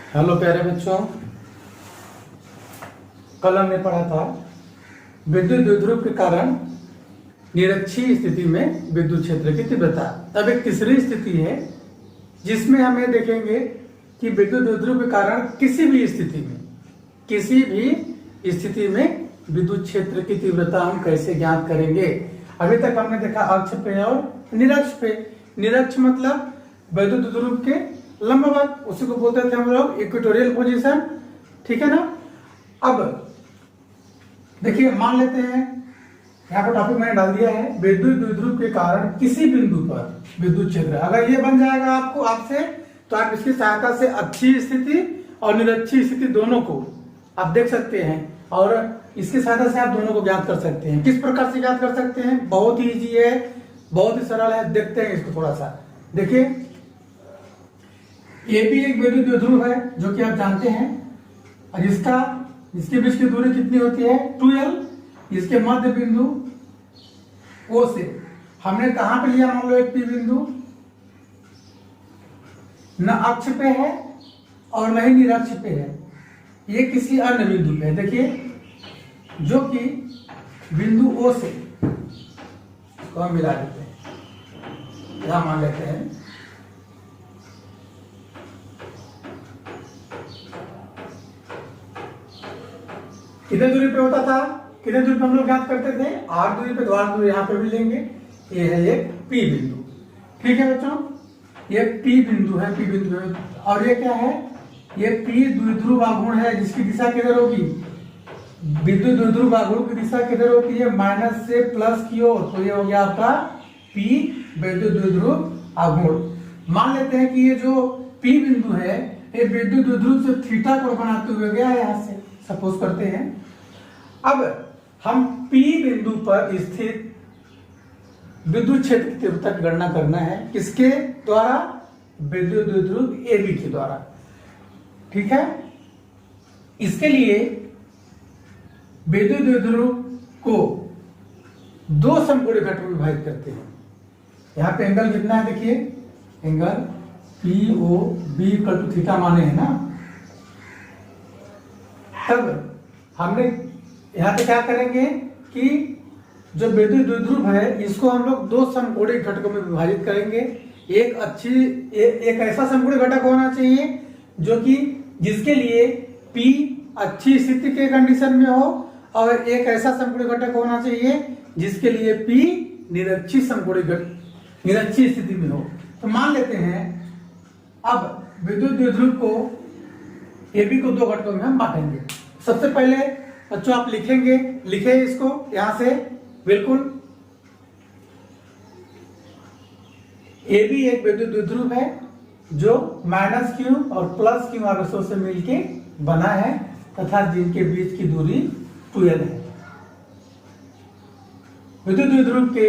Hello प्यारे बच्चों, कल हमने पढ़ा था विद्युत द्विध्रुव के कारण निरक्षीय स्थिति में विद्युत क्षेत्र की तीव्रता। अब एक तीसरी स्थिति है जिसमें हमें देखेंगे कि विद्युत द्विध्रुव के कारण किसी भी स्थिति में विद्युत क्षेत्र की तीव्रता हम कैसे ज्ञात करेंगे। अभी तक हमने देखा अक्ष पे और निरक्ष पे। निरक्ष मतलब विद्युत द्विध्रुव के लंबवत, उसी को बोलते थे हम लोग इक्वेटोरियल पोजीशन, ठीक है ना। अब देखिए, मान लेते हैं यहाँ पर टॉपिक मैंने डाल दिया है विद्युत द्विध्रुव के कारण किसी बिंदु पर विद्युत क्षेत्र। अगर ये बन जाएगा आपसे तो आप इसकी सहायता से अक्षीय स्थिति और निरक्षीय स्थिति दोनों को आप देख सकते हैं और इसकी सहायता से आप दोनों को ज्ञात कर सकते हैं। किस प्रकार से ज्ञात कर सकते हैं? बहुत ही इजी है, बहुत ही सरल है। देखते हैं इसको थोड़ा सा। देखिए, ये भी एक विद्युत द्विध्रुव है जो कि आप जानते हैं, और इसके बीच की दूरी कितनी होती है? 2l। इसके मध्य बिंदु O से हमने कहां पे लिया? मान लो एक P बिंदु न अक्ष पे है और न ही निरक्ष पे है, ये किसी अन्य बिंदु पे है। देखिए, जो कि बिंदु O से को हम मिला देते हैं, यहां मान लेते हैं कितने दूरी पे होता था? कितने दूरी पे हम लोग ज्ञात करते थे? r दूरी पे। तो r दूरी यहाँ पे भी लेंगे। ये है एक P बिंदु, ठीक है बच्चों। ये P बिंदु है, P बिंदु है। और ये क्या है? ये P द्विध्रुव आघूर्ण है जिसकी दिशा किधर होगी? विद्युत द्विध्रुव आघूर्ण की दिशा किधर होती है? माइनस से प्लस की ओर। तो ये हो गया आपका P विद्युत द्विध्रुव आघूर्ण। मान लेते हैं कि ये जो P बिंदु है ये विद्युत द्विध्रुव से थीटा कोण बनाते हुए गया है यहाँ से, सपोज करते हैं। अब हम P बिंदु पर स्थित विद्युत क्षेत्र की तीव्रता की गणना करना है। किसके द्वारा? विद्युत द्विध्रुव AB के द्वारा, ठीक है। इसके लिए विद्युत द्विध्रुव को दो समकोणीय घटकों में विभाजित करते हैं। यहाँ पे एंगल कितना है? देखिए, एंगल POB = थीटा माने है ना। तब हमने यहाँ पे क्या करेंगे कि जो विद्युत द्विध्रुव है इसको हम लोग दो समकोणीय घटकों में विभाजित करेंगे। एक ऐसा समकोणीय घटक होना चाहिए जो कि जिसके लिए P अच्छी स्थिति के कंडीशन में हो, और एक ऐसा समकोणीय घटक होना चाहिए जिसके लिए P निरक्षीय स्थिति में हो। तो मान लेते हैं अब विद्युत द्विध्रुव को AB को दो घटकों में हम बांटेंगे। सबसे पहले बच्चों आप लिखे इसको यहां से बिल्कुल। AB एक विद्युत द्विध्रुव है जो -q और +q आवेशों से मिलके बना है तथा जिनके बीच की दूरी 2l है। विद्युत द्विध्रुव के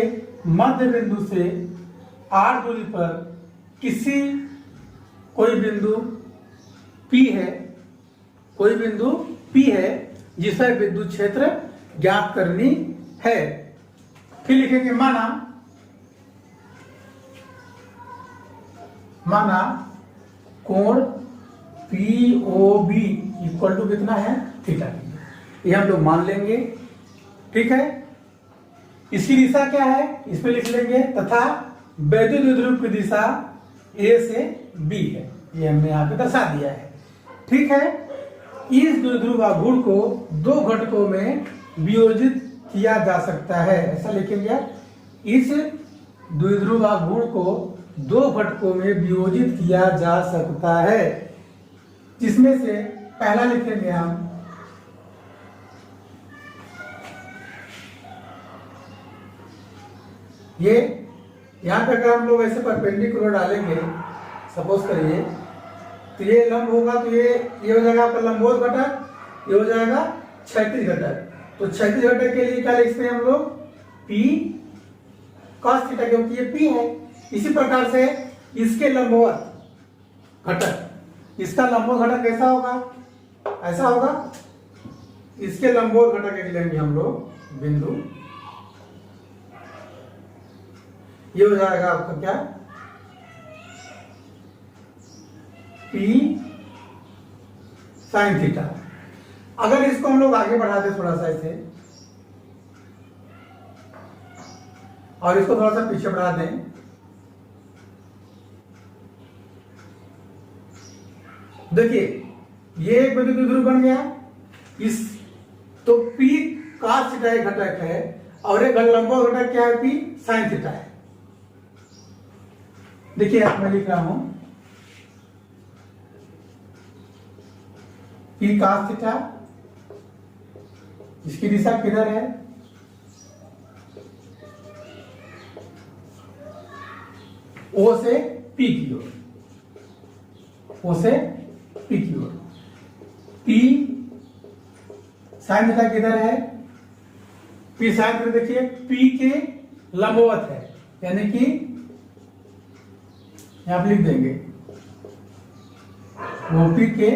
मध्य बिंदु से r दूरी पर कोई बिंदु P है जिसे विद्युत क्षेत्र ज्ञात करनी है। फिर लिखेंगे माना कोण POB = कितना है? थीटा। ये हम लोग मान लेंगे, ठीक है। इसकी दिशा क्या है? इसमें लिख लेंगे तथा विद्युत द्विध्रुव की दिशा A से B है, ये हमने यहाँ पे दर्शा दिया है, ठीक है। इस द्विध्रुव आघूर्ण को दो घटकों में वियोजित किया जा सकता है, ऐसा लिखेंगे। इस द्विध्रुव आघूर्ण को दो घटकों में वियोजित किया जा सकता है, जिसमें से पहला लिखेंगे हम ये। यहां पे अगर हम लोग ऐसे परपेंडिकुलर डालेंगे, सपोज करिए, तो ये लंब होगा, तो ये हो जाएगा आपका लंबवत घटक, ये हो जाएगा क्षैतिज घटक। तो क्षैतिज घटक के लिए क्या लिखते हैं हम लोग? P cos थीटा, क्योंकि ये P है। इसी प्रकार से इसके लंबवत घटक, इसका लंबवत घटक कैसा होगा? ऐसा होगा। इसके लंबवत घटक एक लेंगे हम लोग बिंदु, ये हो जाएगा आपका क्या? P sine theta. अगर इसको हम लोग आगे बढ़ा दें थोड़ा सा ऐसे और इसको थोड़ा सा पीछे बढ़ा दें, देखिए ये एक बिंदु द्विध्रुव बन गया। इस तो P cos थीटा एक घटक है और एक लंबवत घटक क्या है, P sin थीटा है। देखिए आप मैं लिख रहा हूं P cos थीटा, इसकी दिशा किधर है, O से P की ओर, O से P की ओर। P sin थीटा किधर है, P sin थीटा देखिए P के लंबवत है, यानी कि यहां पर लिख देंगे OP के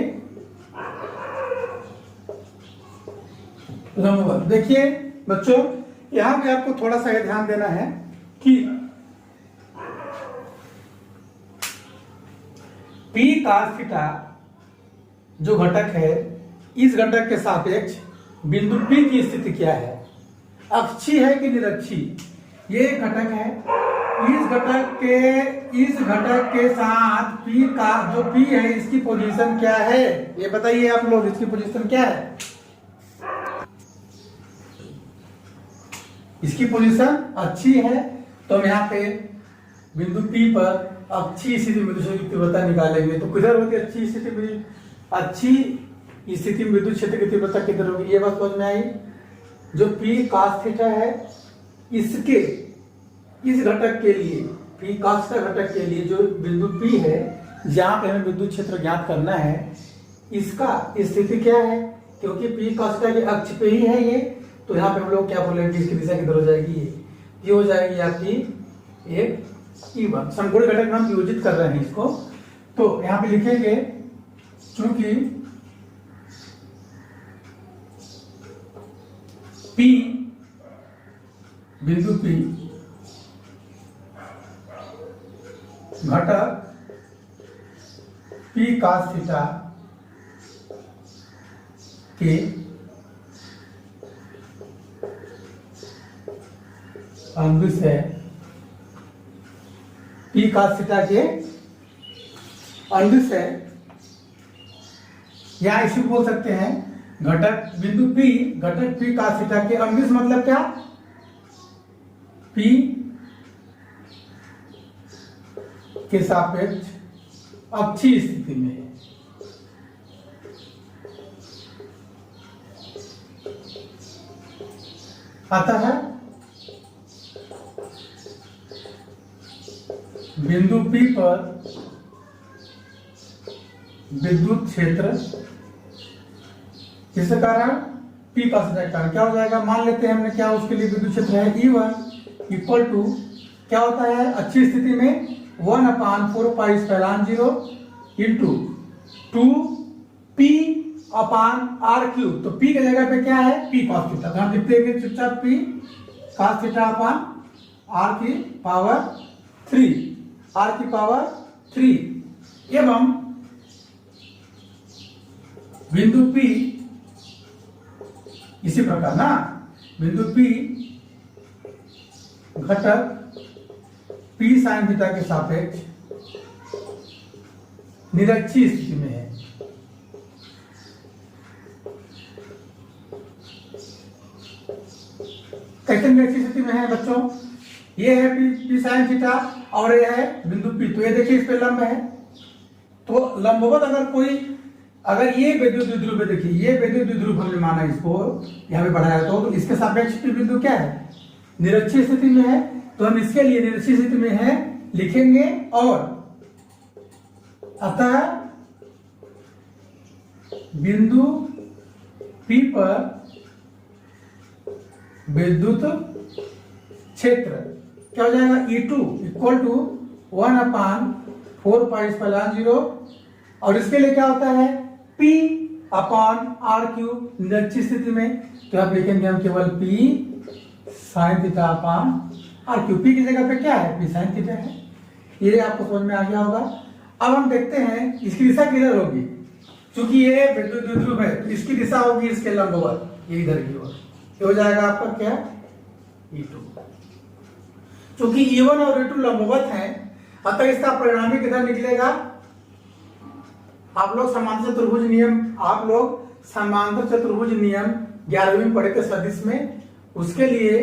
लंबवत। देखिए बच्चों यहां पे आपको थोड़ा सा ये ध्यान देना है कि P cos थीटा जो घटक है, इस घटक के सापेक्ष बिंदु P की स्थिति क्या है, अक्षीय है कि निरक्षीय। ये एक घटक है, इस घटक के साथ P का जो P है इसकी पोजीशन क्या है, ये बताइए आप लोग, इसकी पोजीशन क्या है। इसकी पोजीशन अच्छी है, तो हम यहाँ पे बिंदु P पर अच्छी स्थिति में विद्युत क्षेत्र की तीव्रता निकालेंगे। तो किधर होती है अच्छी स्थिति में, अच्छी स्थिति में विद्युत क्षेत्र की तीव्रता किधर होगी, ये बात समझ में आई। जो P cos थीटा है, इसके इस घटक के लिए P cos थीटा घटक के लिए जो बिंदु P है जहां पे हमें विद्युत क्षेत्र ज्ञात करना है, इसका स्थिति क्या है, क्योंकि P cos थीटा के अक्ष पे ही है ये, तो यहाँ पे हम लोग क्या बोलेंगे, इसकी दिशा किधर हो जाएगी, ये हो जाएगी आपकी एक E1। समकोण घटक में हम वियोजित कर रहे हैं इसको, तो यहाँ पे लिखेंगे चूंकि P बिंदु P घटक P cos थीटा के अंश है, P cos थीटा के अंश है, या इसे बोल सकते हैं घटक बिंदु P घटक P cos थीटा के अंश मतलब क्या, P के सापेक्ष अक्षीय स्थिति में है। आता है बिंदु P पर विद्युत क्षेत्र, जिसके कारण P का कारण क्या हो जाएगा, मान लेते हैं हमने क्या उसके लिए विद्युत क्षेत्र है E1 इक्वल टू क्या होता है अच्छी स्थिति में 1/4πε0 इंटू 2P अपान R3। तो P की जगह पे क्या है, P cos थीटा, तो हम लिखते हैं चुपचाप P cos theta upon R की पावर 3 एवं बिंदु P इसी प्रकार ना, बिंदु P घटक P sin थीटा के सापेक्ष निरक्षीय स्थिति में है। कैसे निरक्षीय स्थिति में है बच्चों, ये है P sin थीटा और ये है बिंदु P, तो ये देखिए इस पे लंब है, तो लंबवत अगर कोई, अगर ये विद्युत द्विध्रुव है, देखिए ये विद्युत द्विध्रुव हमने माना इसको यहाँ पे बढ़ाया, तो इसके सापेक्ष P बिंदु क्या है, निरक्षीय स्थिति में है, तो हम इसके लिए निरक्षीय स्थिति में है लिखेंगे। और अतः बिंदु P पर विद्युत क्षेत्र क्या हो जाएगा, E2 इक्वल टू 1/4πε0, और इसके लिए क्या होता है P अपान R3 निरक्षीय स्थिति में, तो आप लिखेंगे हम केवल P sin theta upon R3। P की जगह पे क्या है, P sin थीटा है, ये आपको समझ में आ गया होगा। अब हम देखते हैं इसकी दिशा किधर होगी, चूंकि ये विद्युत द्विध्रुव है तो इसकी दिशा होगी इसके लंबवत, ये इधर की ओर, ये हो जाएगा आपका क्या, E2। चूंकि E1 और E2 लंबवत हैं, अतः इसका परिणामी किधर निकलेगा। आप लोग समांतर चतुर्भुज नियम 11वीं में पढ़े थे सदिश में। उसके लिए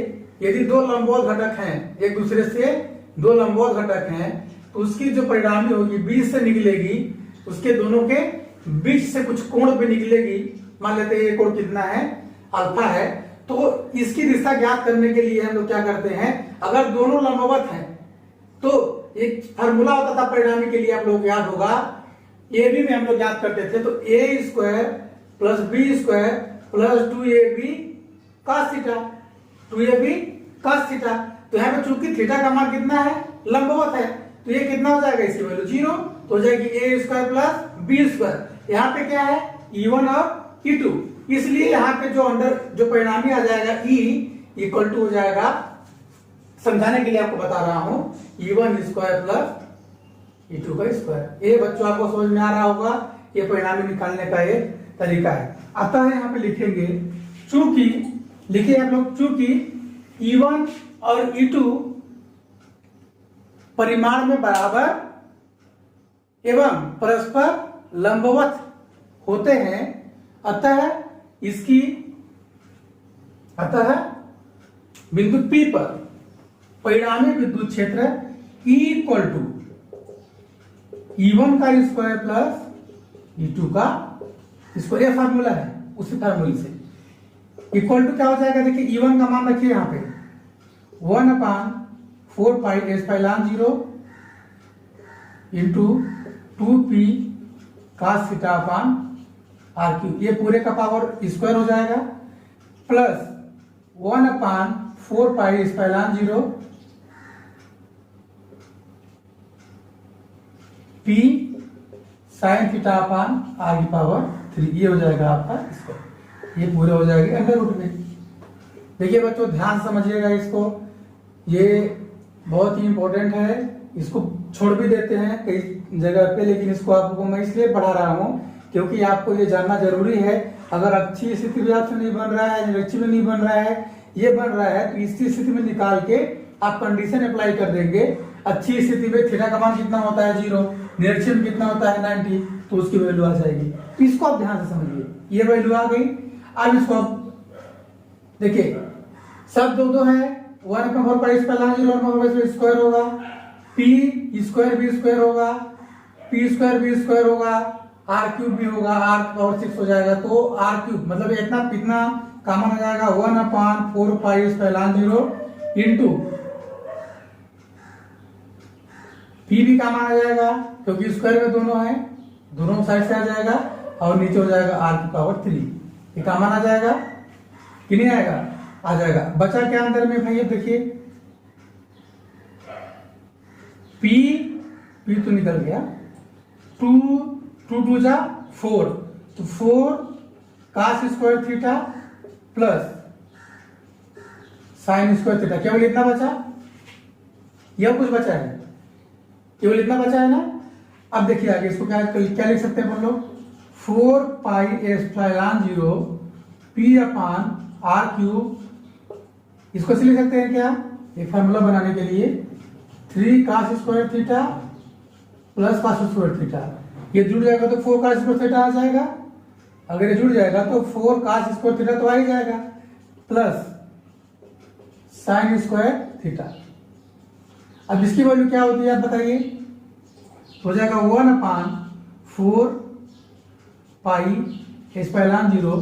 यदि दो लंबवत घटक हैं, एक दूसरे से दो लंबवत घटक हैं, तो उसकी जो परिणामी होगी बीच से निकलेगी, उसके दोनों के बीच से कुछ कोण पे निकलेगी। मान लेते हैं ये कोण कितना है, अल्फा है। तो इसकी दिशा ज्ञात करने के लिए हम लोग क्या करते हैं, अगर दोनों लंबवत हैं तो एक फार्मूला होता था परिणामी के लिए, आप लोग याद होगा, ए बी में हम लोग याद करते थे। तो a square plus b square plus 2ab cos theta, 2ab cos theta. तो यहाँ पे चूंकि थीटा का मान कितना है, लंबवत है, तो ये कितना हो जाएगा, इसकी वैल्यू 0 तो हो जाएगी ए स्क्वायर प्लस बी स्क्वायर। यहाँ पे क्या है, E1 और E2, इसलिए यहाँ पे जो परिणामी आ जाएगा E इक्वल टू हो जाएगा, समझाने के लिए आपको बता रहा हूं, E1 स्क्वायर प्लस E2 का स्क्वायर। ये बच्चों आपको समझ में आ रहा होगा, ये परिणामी निकालने का एक तरीका है। अतः यहाँ पे लिखेंगे, चूंकि लिखिए आप लोग, चूंकि E1 और E2 परिमाण में बराबर एवं परस्पर लंबवत होते हैं, अतः बिंदु P पर परिणामी विद्युत क्षेत्र E इक्वल टू E1 का स्क्वायर प्लस E2 का स्क्वायर, ये फार्मूला है, उसी फार्मूले से इक्वल टू क्या हो जाएगा, देखिए E1 का मान रखिए यहाँ पे 1/4 pi epsilon 0 into 2p cos theta upon r3, ये पूरे का पावर स्क्वायर हो जाएगा, plus 1/4 pi epsilon 0 p sin theta upon r की पावर 3, ये हो जाएगा आपका स्क्वायर, ये पूरे हो जाएंगे अंडर रूट में। देखिए बच्चों ध्यान समझिएगा इसको, ये बहुत ही इंपॉर्टेंट है, इसको छोड़ भी देते हैं कई जगह पे, लेकिन इसको आपको मैं इसलिए पढ़ा रहा हूँ क्योंकि आपको ये जानना जरूरी है। अगर अच्छी स्थिति भी आपसे नहीं बन रहा है, निरक्षी में नहीं बन रहा है, ये बन रहा है, तो इसी स्थिति में निकाल के आप कंडीशन अप्लाई कर देंगे। अच्छी स्थिति में थीटा का मान कितना होता है 0, निरक्षी में कितना होता है 90, तो उसकी वैल्यू आ जाएगी। तो इसको आप ध्यान से समझिए, ये वैल्यू आ गई। अब इसको आप देखिए, सब दो है, 1/4 पाई एप्सिलॉन 0 1/4 स्क्वायर होगा, p स्क्वायर b स्क्वायर होगा, p स्क्वायर b स्क्वायर होगा, r क्यूब भी होगा, r पावर 6 हो जाएगा। तो r क्यूब मतलब इतना कॉमन आ जाएगा, 1/4 पाई एप्सिलॉन 0 इंटू p भी कॉमन आ जाएगा क्योंकि स्क्वायर में दोनों है, दोनों साइड से आ जाएगा, और नीचे हो जाएगा r की पावर 3, ये कॉमन आ जाएगा कि नहीं आएगा, आ जाएगा। बचा क्या अंदर में भैया, देखिए p तो निकल गया, 2 जा 4, तो 4 cos square theta plus sine square theta, केवल इतना बचा, यह कुछ बचा है, केवल इतना बचा है ना। अब देखिए आगे इसको क्या लिख सकते हैं हम लोग, 4 पाई एप्सिलॉन 0 p अपान r क्यूब, इसको ऐसे लिख सकते हैं क्या, एक फार्मूला बनाने के लिए, 3 cos square theta plus cos square theta, ये जुड़ जाएगा तो 4 cos स्क्वायर थीटा आ जाएगा। अगर ये जुड़ जाएगा तो 4 cos स्क्वायर थीटा तो आ ही जाएगा, प्लस साइन स्क्वायर थीटा। अब इसकी वैल्यू क्या होती है आप बताइए, हो जाएगा 1/4 पाई एप्सिलॉन 0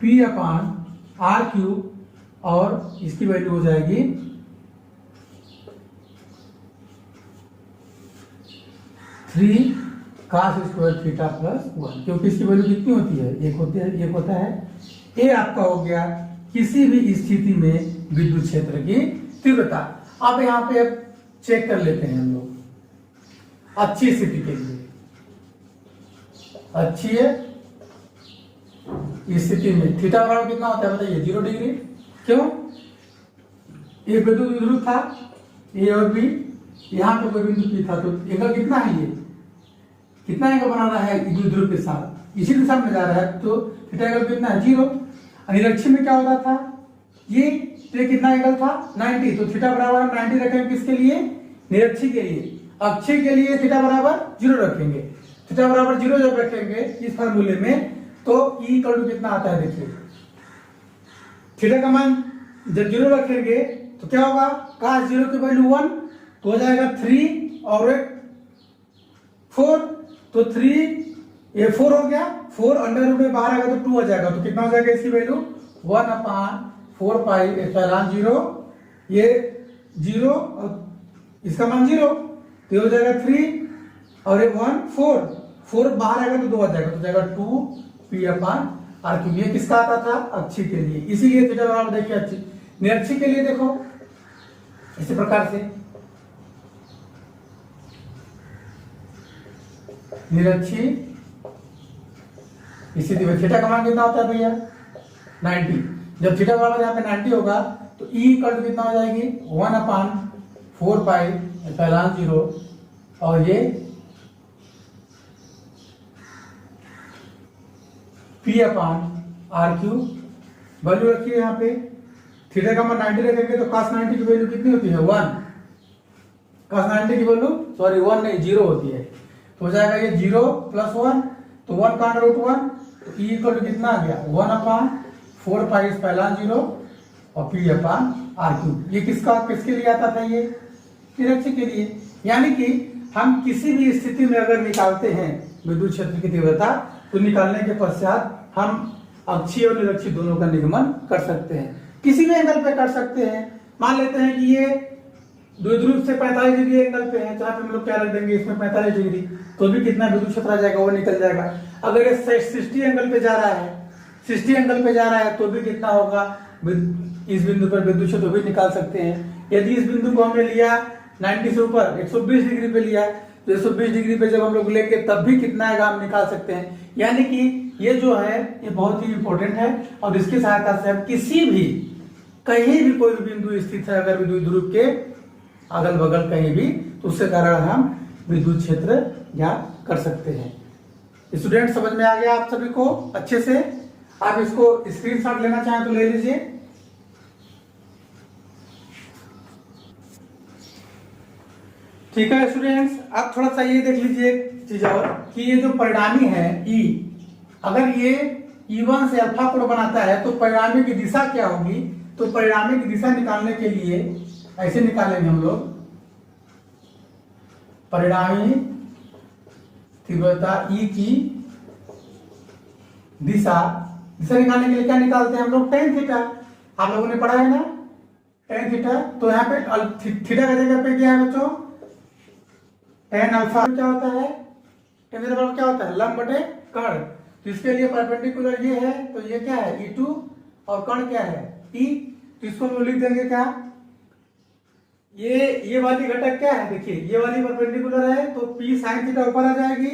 p अपान r क्यूब, और इसकी वैल्यू हो जाएगी 3 cos स्क्वायर थीटा प्लस 1, क्योंकि इसकी वैल्यू कितनी होती है, एक होता है। ये आपका हो गया किसी भी स्थिति में विद्युत क्षेत्र की तीव्रता। अब यहाँ पे चेक कर लेते हैं हम लोग, अच्छी स्थिति के लिए, अच्छी है स्थिति में थीटा बराबर कितना होता है बताइए, 0 डिग्री। क्यों, ये बिंदु द्विध्रुव था, ए और बी, यहाँ पे कोई बिंदु पी था, तो एंगल कितना है ये कितना एंगल बना रहा है द्विध्रुव के साथ, इसी दिशा में जा रहा है, तो थीटा एंगल कितना है 0। निरक्षी में क्या होता था, ये कितना एंगल था 90, तो थीटा बराबर हम 90 रखेंगे किसके लिए, निरक्षी के लिए। अक्षीय के लिए थीटा बराबर 0 रखेंगे। थीटा बराबर 0 जब रखेंगे इस फार्मूले में, तो ई इक्वल टू कितना आता है देखिए, थीटा का मान जब 0 रखेंगे तो क्या होगा, cos 0 की वैल्यू 1, तो हो जाएगा 3 और 4, तो 3 ये 4 हो गया, 4 अंडर रूट में बाहर आएगा तो 2 हो जाएगा, तो कितना हो जाएगा इसकी वैल्यू 1/4 पाई एप्सिलॉन 0, ये 0 और इसका मान 0, तो ये हो जाएगा 3 और ये 1 4 बाहर आएगा तो 2 आ जाएगा, तो जाएगा 2p/r क्यूब। ये किसका आता था, अक्षीय के लिए, इसीलिए थीटा बराबर देखिए अक्षीय। निरक्षी के लिए देखो इसी प्रकार से, निरक्षी इसी तरह थीटा का मान कितना होता है भैया 90। जब थीटा बराबर यहाँ पे 90 होगा तो ई इक्वल टू कितना हो जाएगी 1/4 पाई एप्सिलॉन 0, और ये p/r क्यूब वैल्यू रखिए यहाँ पे। थीटा का मान 90 रखेंगे तो cos 90 की वैल्यू कितनी होती है 1, cos 90 की वैल्यू 1 नहीं 0 होती है, तो हो जाएगा ये 0 + 1, तो 1 का अंडर रूट 1, तो ई इक्वल टू कितना आ गया 1/4 पाई एप्सिलॉन 0 और p/r क्यूब। ये किसके लिए आता था, ये निरक्षी के लिए। यानी कि हम किसी भी स्थिति में अगर निकालते हैं विद्युत क्षेत्र की तीव्रता, तो निकालने के पश्चात हम अक्षीय और निरक्षी दोनों का निगमन कर सकते हैं, किसी भी एंगल पे कर सकते हैं। मान लेते हैं कि ये द्विध्रुव से 45 डिग्री एंगल पे है, जहां पे हम लोग क्या रख देंगे इसमें 45 डिग्री, तो भी कितना विद्युत क्षेत्र आ जाएगा, वो निकल जाएगा। अगर ये 60 एंगल पे जा रहा है, 60 एंगल पे जा रहा है, तो भी कितना होगा, इस बिंदु पर विद्युत क्षेत्र भी निकाल सकते हैं। यदि इस बिंदु को हमने लिया 90 से ऊपर 120 डिग्री पे लिया, तो 120 डिग्री पे जब हम लोग लेंगे तब भी कितना आएगा हम निकाल सकते हैं। यानी कि ये जो है ये बहुत ही इंपॉर्टेंट है, और इसकी सहायता से हम किसी भी कहीं भी कोई बिंदु स्थित है अगर विद्युत ध्रुव के अगल बगल कहीं भी, तो उसके कारण हम विद्युत क्षेत्र ज्ञात कर सकते हैं। स्टूडेंट समझ में आ गया आप सभी को अच्छे से? आप इसको स्क्रीनशॉट लेना चाहें तो ले लीजिए। ठीक है स्टूडेंट्स, अब थोड़ा सा ये देख लीजिए एक चीज और, कि ये जो परिणामी है ई, अगर ये E1 से अल्फा कोण बनाता है तो परिणामी की दिशा क्या होगी, तो परिणामी की दिशा निकालने के लिए ऐसे निकालेंगे हम लोग, परिणामी तीव्रता ई की दिशा निकालने के लिए क्या निकालते हैं हम लोग, tan थीटा। आप लोगों ने पढ़ा है ना tan थीटा, तो यहाँ पे थीटा की जगह पे क्या है बच्चों, tan अल्फा क्या होता है, tan थीटा क्या होता है लंब बटे कर्ण, तो इसके लिए परपेंडिकुलर ये है, तो ये क्या है E2 और कर्ण क्या है T, तो इसको हम लिख देंगे क्या, ये वाली घटक क्या है, देखिए ये वाली परपेंडिकुलर है तो P sin थीटा ऊपर आ जाएगी,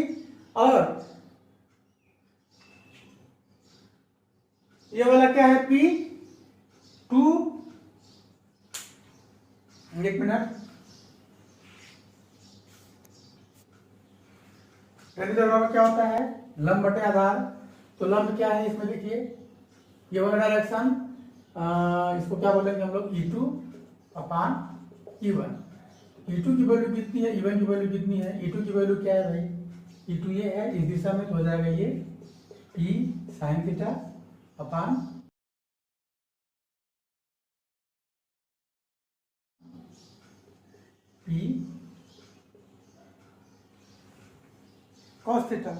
और ये वाला क्या है P2, एक मिनट, क्या होता है लंब बटे आधार, तो लंब क्या है इसमें देखिए ये वाला डायरेक्शन, इसको क्या बोलेंगे हम लोग E2/E1। E2 की वैल्यू कितनी है, E1 की वैल्यू कितनी है, E2 की वैल्यू क्या है भाई, E2 ये है इस दिशा में, तो हो जाएगा ये P sin theta upon P cos theta.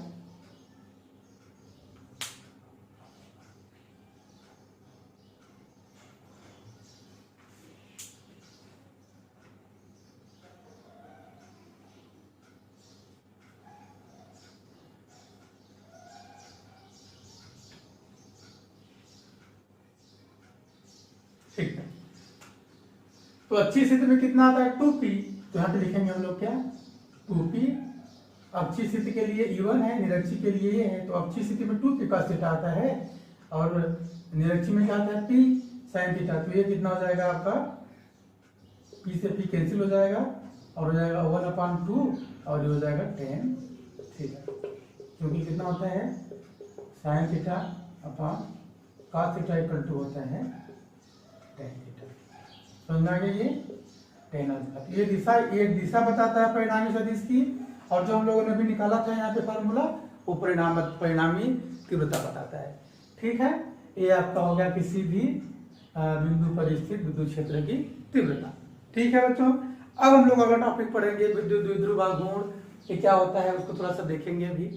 ठीक है, तो अच्छी स्थिति में कितना आता है 2p, तो यहाँ पे लिखेंगे हम लोग क्या 2p। अच्छी स्थिति के लिए E1 है, निरक्षी के लिए ये है, तो अच्छी स्थिति में 2p cos थीटा आता है, और निरक्षी में क्या आता है P sin थीटा, तो ये कितना हो जाएगा आपका, P से P कैंसिल हो जाएगा और हो जाएगा 1/2, और ये हो जाएगा tan थीटा, क्योंकि कितना होता है sine theta upon cos theta equal to होता है टेन थीटा। समझ में आ गया ये टेन अल्फा। ये दिशा, एक दिशा बताता है परिणामी सदिश की, और जो हम लोगों ने भी निकाला था यहाँ पे फार्मूला, वो परिणामी तीव्रता बताता है। ठीक है, ये आपका हो गया किसी भी बिंदु पर स्थित विद्युत क्षेत्र की तीव्रता। ठीक है बच्चों, अब हम लोग अगला टॉपिक पढ़ेंगे विद्युत द्विध्रुव गुण, ये क्या होता है उसको थोड़ा सा देखेंगे अभी।